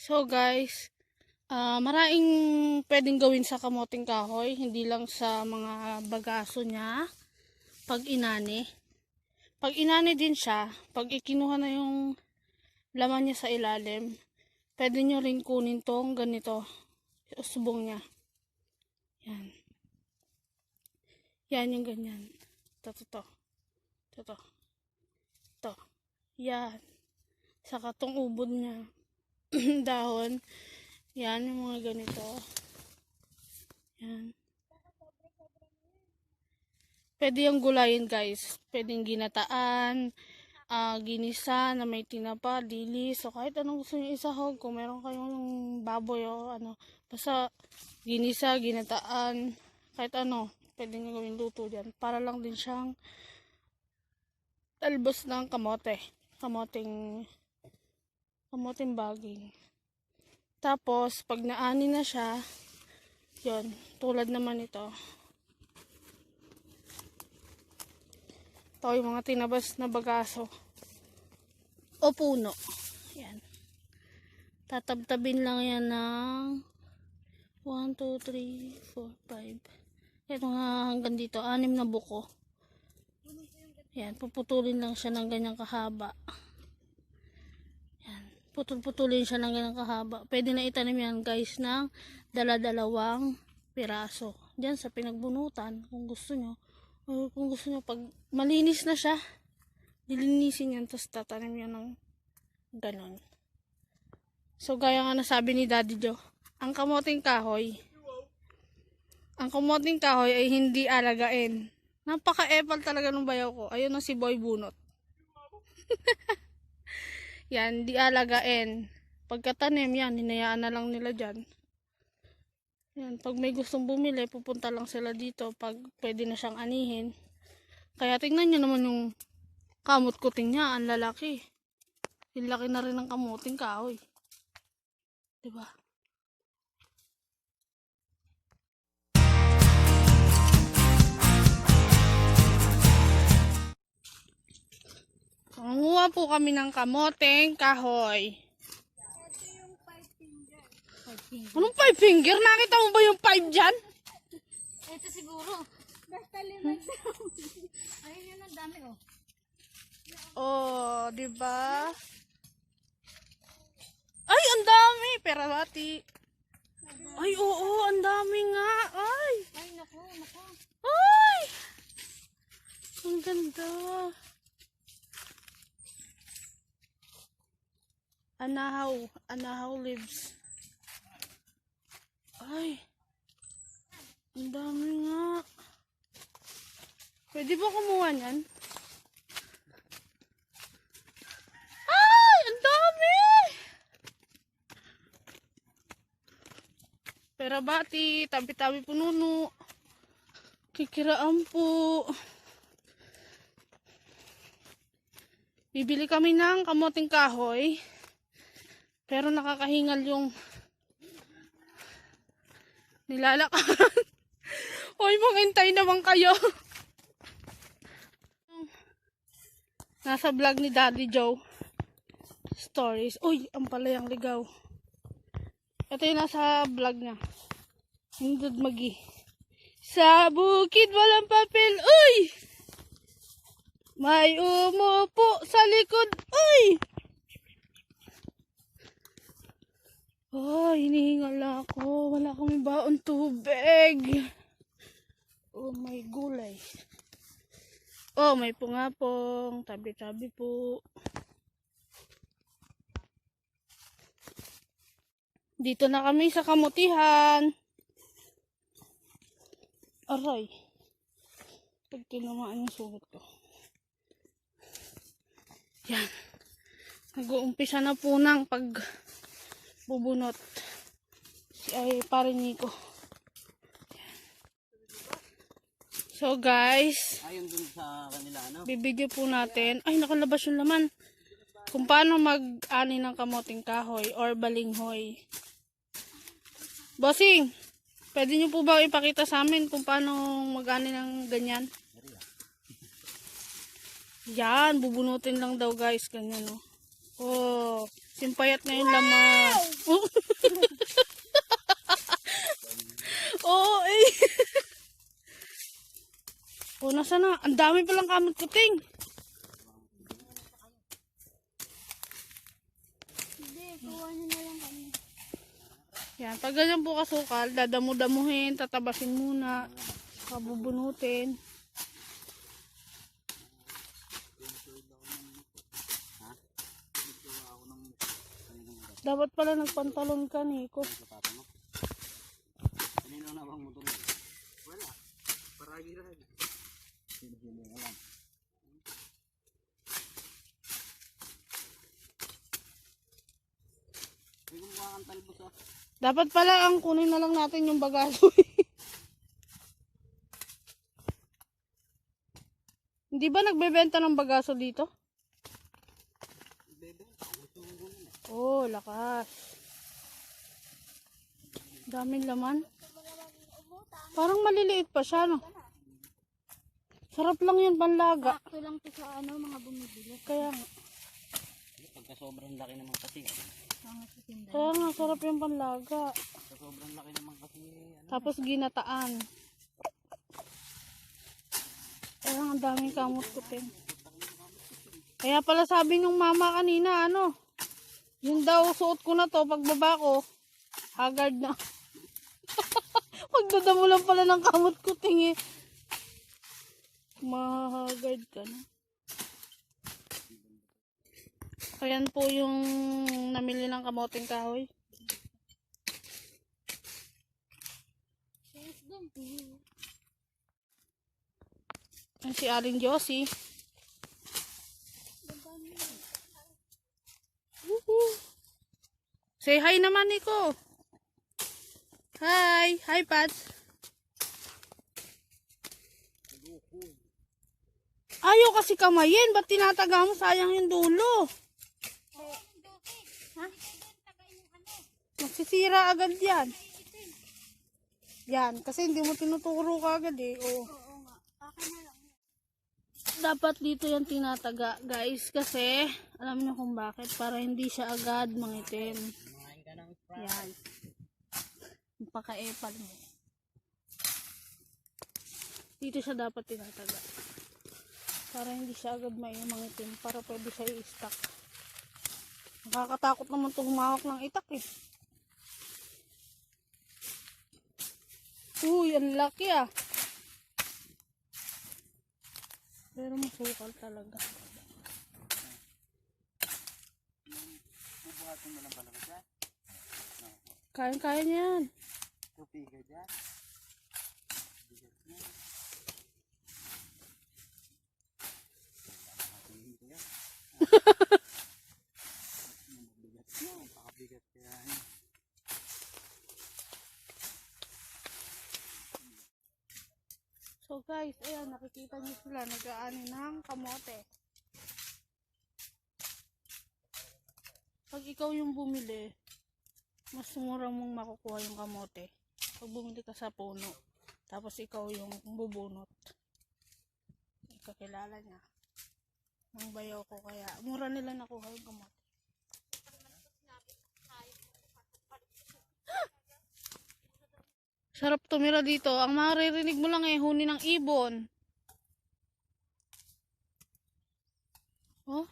So guys, maraming pwedeng gawin sa kamoting kahoy, hindi lang sa mga bagaso niya pag inani. Pag inani din siya, pag ikinuha na yung laman niya sa ilalim, pwede nyo rin kunin tong ganito, usbong niya. Yan. Yan yung ganyan. Ito. Ito. Yan. Saka tong ubod niya. Dahon. Yan, yung mga ganito. Yan. Pwede yung gulayin guys. Pwedeng ginataan, ginisa na may tinapa, dilis. So kahit anong gusto nyo isahog. Kung meron kayong baboy o ano. Basta ginisa, ginataan. Kahit ano. Pwede nyo gawin luto dyan. Para lang din siyang talbos ng kamote. Kamoting baging. Tapos, pag naani na siya, yon tulad naman ito. Ito yung mga tinabas na bagaso. O puno. Yan. Tatabtabin lang yan ng 1, 2, 3, 4, 5. Ito nga hanggang dito. 6 na buko. Yan. Puputulin lang siya ng ganyang kahaba. Putol-putulin siya ng ganang kahaba. Pwede na itanim yan guys ng dala-dalawang piraso. Diyan sa pinagbunutan kung gusto nyo. O kung gusto nyo pag malinis na siya, dilinisin yan tapos tatanim yan ng ganon. So gaya nga nasabi ni Daddy Joe, ang kamoting kahoy ay hindi alagain. Napaka-epal talaga ng bayaw ko. Ayun na si Boy Bunot. Yan, di alagain. Pagkatanim yan, hinayaan na lang nila dyan. Yan, pag may gustong bumili, pupunta lang sila dito pag pwede na siyang anihin. Kaya tingnan nyo naman yung kamot kuting niya, ang lalaki. Yung laki na rin ng kamuting kahoy. Diba? Manguha po kami ng kamoteng kahoy. Anong 5 finger? Nakita mo ba yung 5 dyan? Ito siguro. Basta 5 daw. Ayun yun, ang dami oh. Oh, diba? Ay, ang dami! Perabati. Ay, oo, ang dami nga. Ay! Ay, naku. Ay! Ang ganda. Anahaw leaves. Ay, ang dami nga. Pwede ba kumuha niyan? Ay, ang dami! Perabati, tabi-tabi pununo. Kikiraan po. Bibili kami ng kamoting kahoy. Pero nakakahingal yung nilalakaran. Hoy, maghintay naman kayo. Nasa vlog ni Daddy Joe. Stories. Uy, ang palayang ligaw. Ito yung nasa vlog niya. Hindod magi. Sa bukid walang papel. Uy! May umupo sa likod. Uy! Oh, hinihingal ako. Wala kami baon tubig. Oh, may gulay. Oh, may pungapong. Tabi-tabi po. Dito na kami sa kamutihan. Aray. Pag tinamaan yung sugat ko. Yan. Nag-uumpisa na po ng bubunot ay pare Nico. So guys, ayun dun sa kanila ano. bibidyo po natin. Ay, nakalabas yung laman. Kung paano mag-ani ng kamoting kahoy or balinghoy. Bossing, pwede nyo po ba ipakita sa amin kung paano mag-ani ng ganyan? Yan, bubunutin lang daw guys, ganyan oh. Oh, Simpayat na yung laman. Oo, eh. O, nasa na? Ang dami palang kamot kuting. Hindi, kuha nyo na lang kami. Yan, pag ganyan po kasukal, dadamu-damuhin, tatabasin muna, kabubunutin. Dapat pala nagpantalon ka, Nico. Kanino na bang motor mo? Wala. Paragi rin. Sino nga lang. Hindi ko mukha kang talbos ah. Dapat pala ang kunin na lang natin yung bagaso. Hindi ba nagbebenta ng bagaso dito? Oh, lakas. Daming laman. Parang maliliit pa siya, no? Sarap lang yun, panlaga. Sakto lang to sa ano, mga bumibili. Kaya nga. Pagka sobrang laki naman kasi. Mga sa tindahan. Kaya nga, sarap yung panlaga. Pagka sobrang laki naman kasi. Ano? Tapos ginataan. Kaya nga, ang daming kamot kutin. Kaya pala sabi nung mama kanina, ano, yun daw, suot ko na to, pagbaba ko, haggard na. Magdadamo lang pala ng kamot kuting eh. Mahagard ka na. Ayan po yung namili ng kamoting kahoy. Yan si Aling Josie. Woohoo! Say hi naman, Nico. Hi! Hi, Pats. Ayaw kasi kamayin. Ba't tinataga mo? Sayang yung dulo. Ha? Magsisira agad yan. Yan. Kasi hindi mo tinuturo ka agad eh. Oh. Oo nga. Akin na lang. Dapat dito yan tinataga, guys. Kasi, alam niyo kung bakit. Para hindi siya agad mangitim. Yan. Paka-epal mo. Dito siya dapat tinataga. Para hindi siya agad mangitim. Para pwede siya i-stack. Nakakatakot naman ito humawak ng itak eh. Uy, ang laki ah. Pero masukal talaga. Bubuhatin mo lang pala ba siya? Kaya niya yan. Tupi ka dyan. Bigat kaya. So guys, ayan, nakikita niyo sila nag-aani ng kamote. Pag ikaw yung bumili, mas mura mong makukuha yung kamote. Pag bumili ka sa puno, tapos ikaw yung bubunot. Kakilala niya. Nang bayaw ko kaya, mura nila nakuha yung kamote. Sarap tumira dito. Ang maririnig mo lang eh, huni ng ibon. Oh.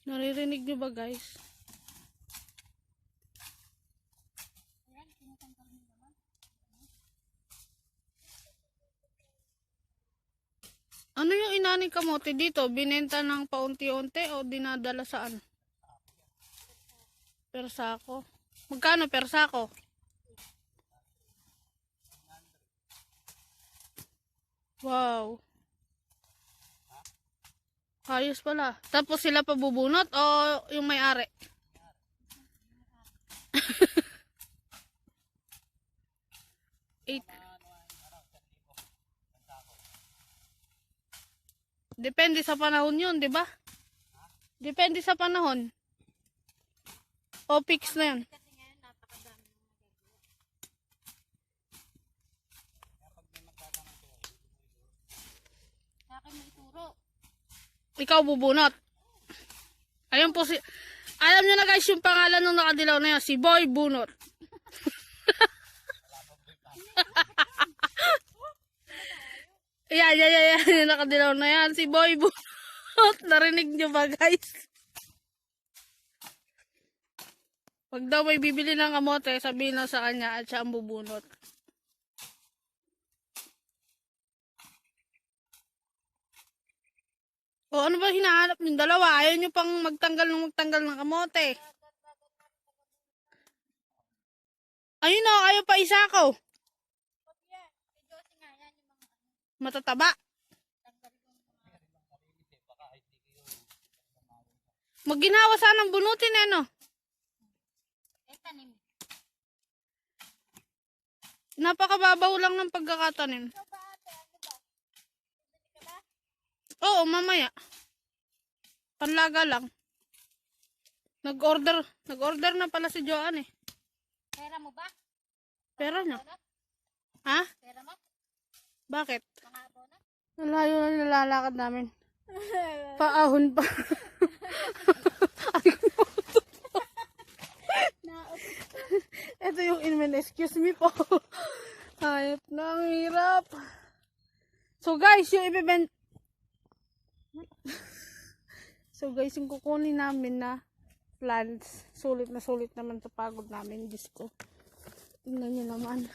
Naririnig nyo ba guys? Ano yung inaning kamote dito? Binenta ng paunti-unti o dinadala saan? Per sako. Magkano per sako? Wow. Ayos pala. Tapos sila pa bubunot o yung may-ari? Depende sa panahon yun, di ba? Depende sa panahon. O fix na yun. Kasi ngayon, napakadami ng magagawa. Sa akin may turo. Ikaw bubunot. Ayun po si... Alam niyo na guys yung pangalan ng nakadilaw na yun. Si Boy Bunot. Yan. Yung nakadilaw na yan. Si Boy Bunot. Narinig niyo ba guys? Pag daw may bibili ng kamote, sabihin lang sa kanya at siya ang bubunot. O ano ba hinahanap yung dalawa? Ayaw nyo pang magtanggal ng kamote. Ayun o, ayaw pa isa ko. Matataba. Magginawa sanang bunutin no? Tanim. Napakababaw lang ng pagkakatanim. Oo, mamaya. Panlaga lang. Nag-order na pala si Joanne eh. Pera mo ba? Pera niya. Ha? Pera mo? Bakit? Mahabo na? Nalayo na nilalakad namin. Paahon pa. Ito yung inmen. Excuse me po. Hayop na, ang hirap. So guys, yung ibibenta. So guys, yung kukunin namin na plants. Sulit naman sa pagod namin. Diyos ko. Tingnan nyo naman.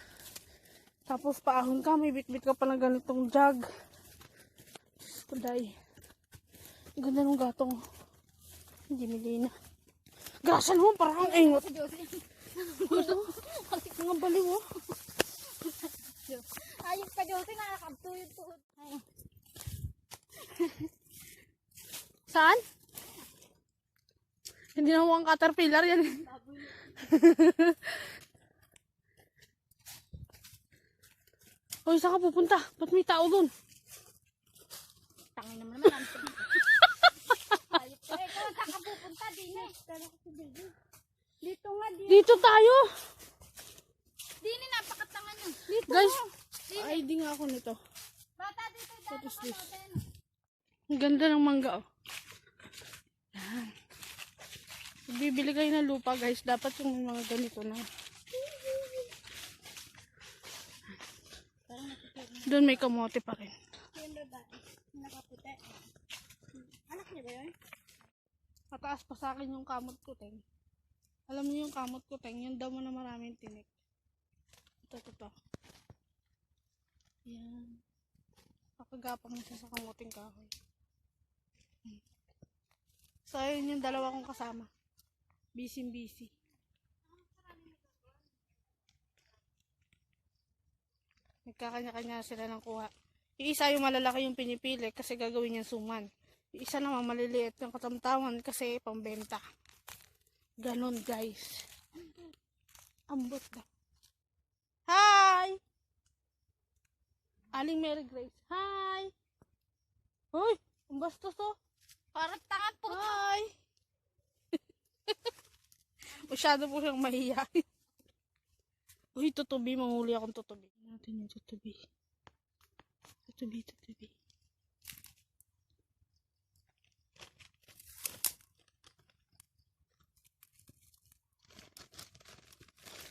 Tapos paahon ka. May bitbit ka pa ng ganitong jug. Diyos ko, day. Ang ganda ng gatong. Hindi milina. Gasan mo, parang ang engot. Mga baliw oh. Ayos ka, Josie. Nakakabtuyod-tuhod. Saan? Hindi na mukhang caterpillar yan. Hoy, saan ka pupunta? Ba't may tao dun? Tangin naman naman. Ayos ka. Ikaw, saan ka pupunta? Dito nga, dito. Dito tayo! Dini, napakatanga nyo. Dito. Guys, ay di nga ako nito. Bata, dito. What is this? Ang ganda ng mangga oh. Yan. Bibili kayo ng lupa guys. Dapat yung mga ganito na. Doon may kamote pa rin. Yung babae. Nakaputi. Anak niya ba yun? Mataas pa sa akin yung kamot ko, Teng. Alam niyo yung kamot ko, Teng. Yung daw mo na maraming tinik. Ito. Yan. Nakagapang na siya sa kamuting kahoy. So, ayun yung dalawa kong kasama. Busy. Nagkakanya-kanya sila ng kuha. Yung isa yung malalaki yung pinipili kasi gagawin niyang suman. Yung isa naman maliliit yung katamtawan kasi pambenta. Ganon guys. Ambot na. Hi! Aling Mary Grace. Hi! Uy! Ang bastos oh. Parang tanga po. Hi! Masyado po siyang mahihayin. Uy, tutubi. Manghuli akong tutubi. Natin yung tutubi. Tutubi.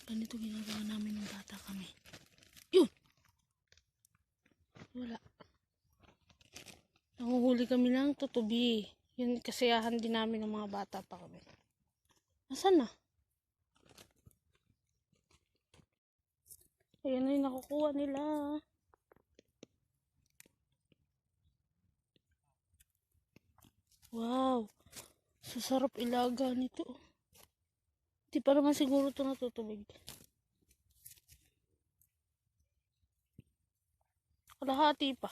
Ganito ginagawa namin ng bata kami. Yun! Wala. Nanguhuli kami ng tutubi. Yun kasiyahan din namin ng mga bata pa kami. Nasaan na? Ayan na yung nakukuha nila. Wow! Sasarap ilaga nito. Hindi pa naman siguro ito natutubig. Kalahati pa.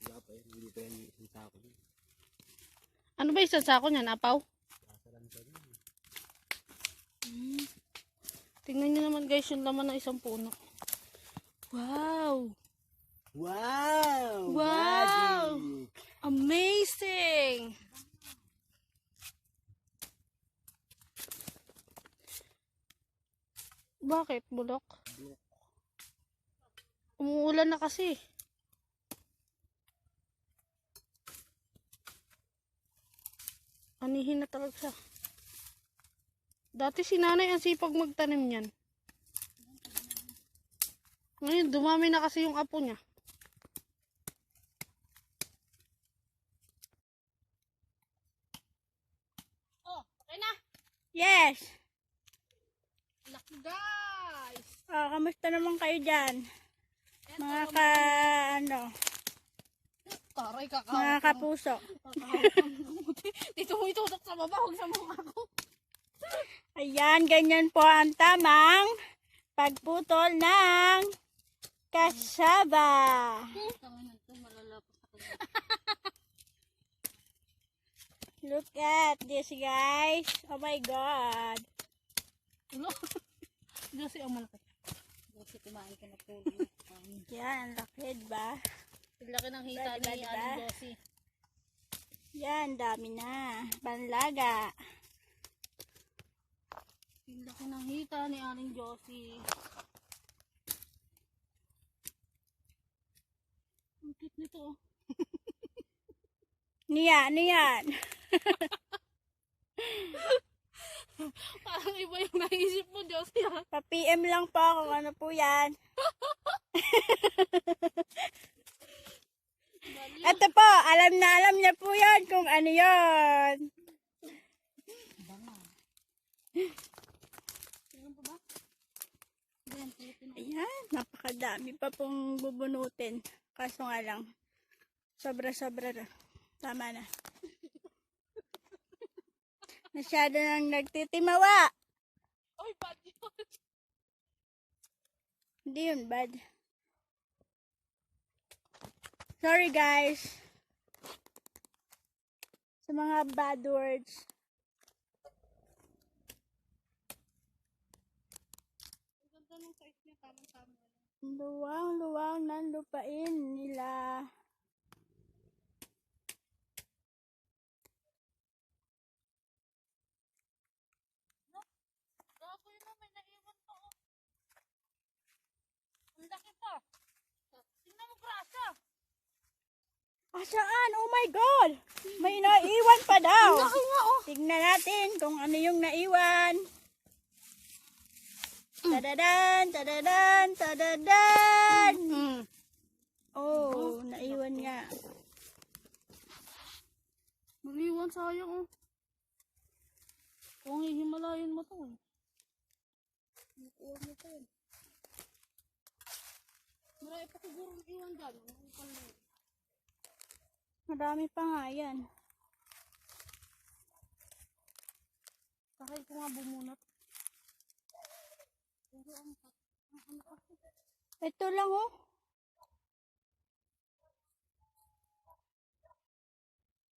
Wala pa yun. Hindi pa yan yung isang sako. Ano ba isang sako niyan? Apaw? Kasalan pa rin. Tingnan nyo naman guys yung laman ng isang puno. Wow! Wow! Wow! Magic! Amazing! Bakit? Bulok? Umuulan na kasi. Anihin na talaga siya. Dati si nanay ang sipag magtanim niyan. Ngayon, dumami na kasi yung apo niya. Oh, okay na. Yes! Laki guys. Oh, kamusta naman kayo dyan? Mga Taray mga kakawat. kapuso. Dito mo itutok sa baba, huwag sa mukha ko. Ayan, ganyan po ang tamang pagputol ng kasaba. Look at this, guys. Oh my God. Diyos ang malaki. Kasi kumain ka na po. Yan, laki ba? Ang laki ng hita Diba, ni diba? Aling Josie. Yan, dami na. Banlaga. Ang laki ng hita ni Aling Josie. Ang cute nito. Niyan, niyan. Parang iba yung naisip mo, Josie. Ha? Pa-PM lang po kung ano po yan. Ito po, alam na alam niya po yan kung ano yon. Ayan, napakadami pa pong bubunutin. Kaso nga lang, sobra-sobra na. Tama na. Masyado nang nagtitimawa. Oy, bad yun. Hindi yun bad. Sorry guys. Sa mga bad words. Ang ganda ng size niya, tamang-tama. Luwang-luwang ng lupain nila. Gago yun na, may naiwan pa. Oh. Ang laki pa. Tingnan mo, grasa. Asaan? Oh my God! May naiwan pa daw. Ang laki nga, oh. Tignan natin kung ano yung naiwan. Tadadan, tadadan, tadadan. Oh, naiwan nga. Naliwan, sayang, oh. Kung hihimalayan mo to, eh. Nakuha mo to, eh. Marami pa siguro iwan dyan. Marami pa nga yan. Sakay ko nga bumunot. Pero ang ano kasi. Ito lang oh.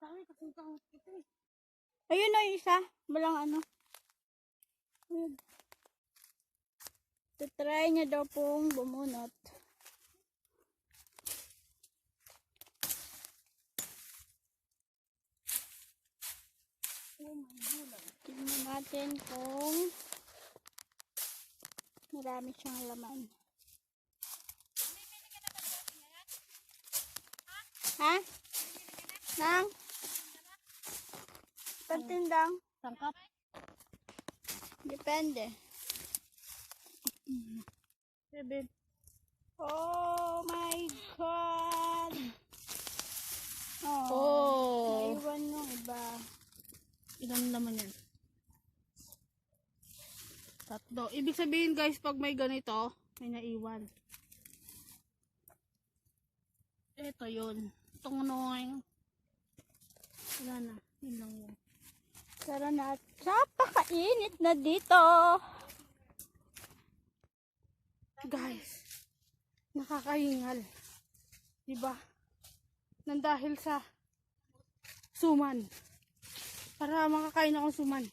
Dami kasi kang ito, eh. Ayun na yung isa. Walang ano. Ayun. Try niya daw pong bumunot. Tignan natin kung marami siyang laman. Ha? Nang? Pantindang? Tangkap. Depende. Seven. Oh my God! Oh. Naiwan yung iba. Ilan naman yan? Tatlo. Ibig sabihin guys, pag may ganito, may naiwan. Ito yun. Itong anong wala na. Yun lang yun. Tara na. Napakainit na dito. Guys, nakakahingal. Diba? Nang dahil sa suman. Para makakain akong suman.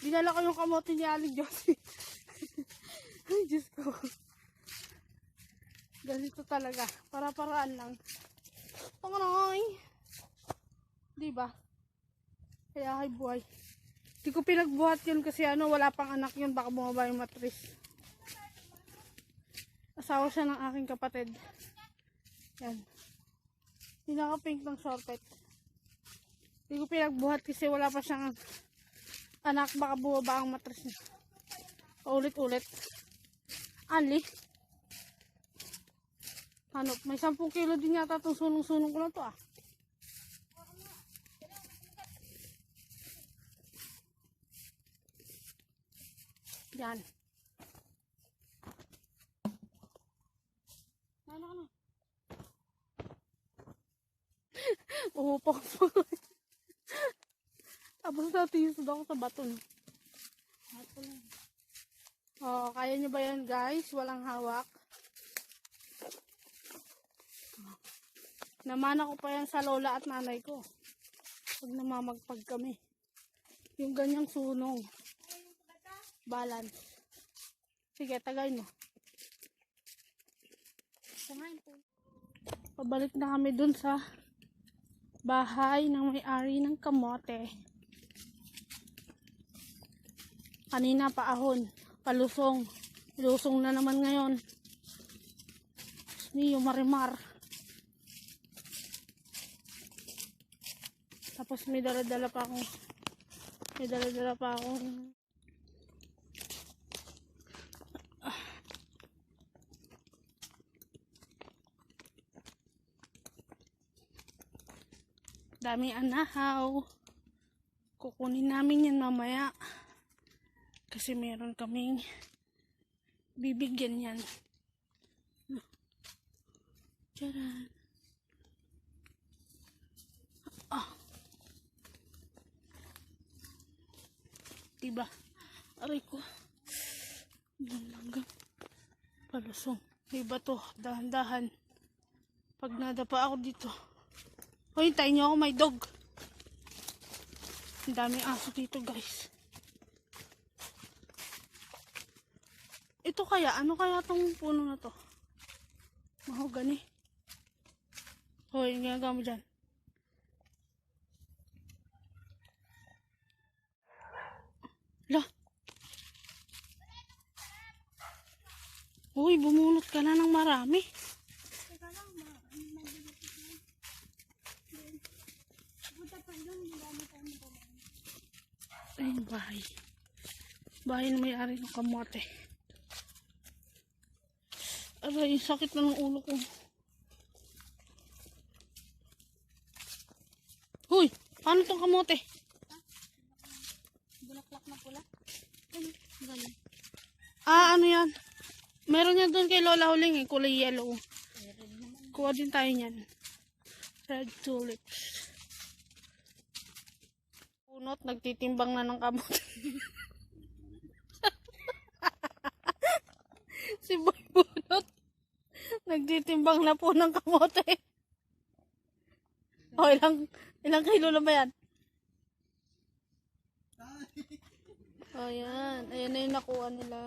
Dinala ko yung kamote ni Aling Josie. Ay, Diyos ko. Ganito talaga. Para-paraan lang. Panganay. Diba? Kaya ay buhay. Di ko pinagbuhat yun kasi ano, wala pang anak yun. Baka bumaba yung matris. Asawa siya ng aking kapatid. Yan. Pinaka-pink ng shortcut. Hindi ko pinagbuhat kasi wala pa siyang anak. Baka bumaba ang matras niya. Ulit-ulit. Ali. Ano, may 10 kilo din yata itong sunong-sunong ko na to ah. Yan. Ano ka na? Umupok po. Tapos natisod ako sa bato. Oh, kaya nyo ba yan guys? Walang hawak. Namana ko pa yan sa lola at nanay ko. Pag namamagpag kami. Yung ganyang sunong. Balance. Sige, tagay mo. Pabalik na kami dun sa bahay ng may-ari ng kamote. Kanina paahon, palusong. Lusong na naman ngayon. Niyo marimar. Tapos may dala-dala pa akong dami anahaw. Kukunin namin yan mamaya. Kasi meron kaming bibigyan yan. Tcharan. Ah. Diba? Aray ko. Hanggang palusong. Diba to? Dahan-dahan. Pag nadapa ako dito. Hoy, hintayin nyo ako, may dog. Ang daming aso dito, guys. Ito kaya, ano kaya tong puno na to? Mahogani. Hoy, ginagawa mo dyan. Lah. Uy, bumunot ka na ng marami. Ayun, bahay. Bahay na may-ari ng kamote. Aray, sakit na ng ulo ko. Huy, paano tong kamote? Bulaklak na pula. Ah, ano yan? Meron yan doon kay Lola Huling eh, kulay yellow. Kuha din tayo niyan. Red tulips. Punot, nagtitimbang na ng kamote. Si Boy Punot, nagtitimbang na po ng kamote. O, ilang kilo na ba yan? O, yan. Ayan na yung nakuha nila.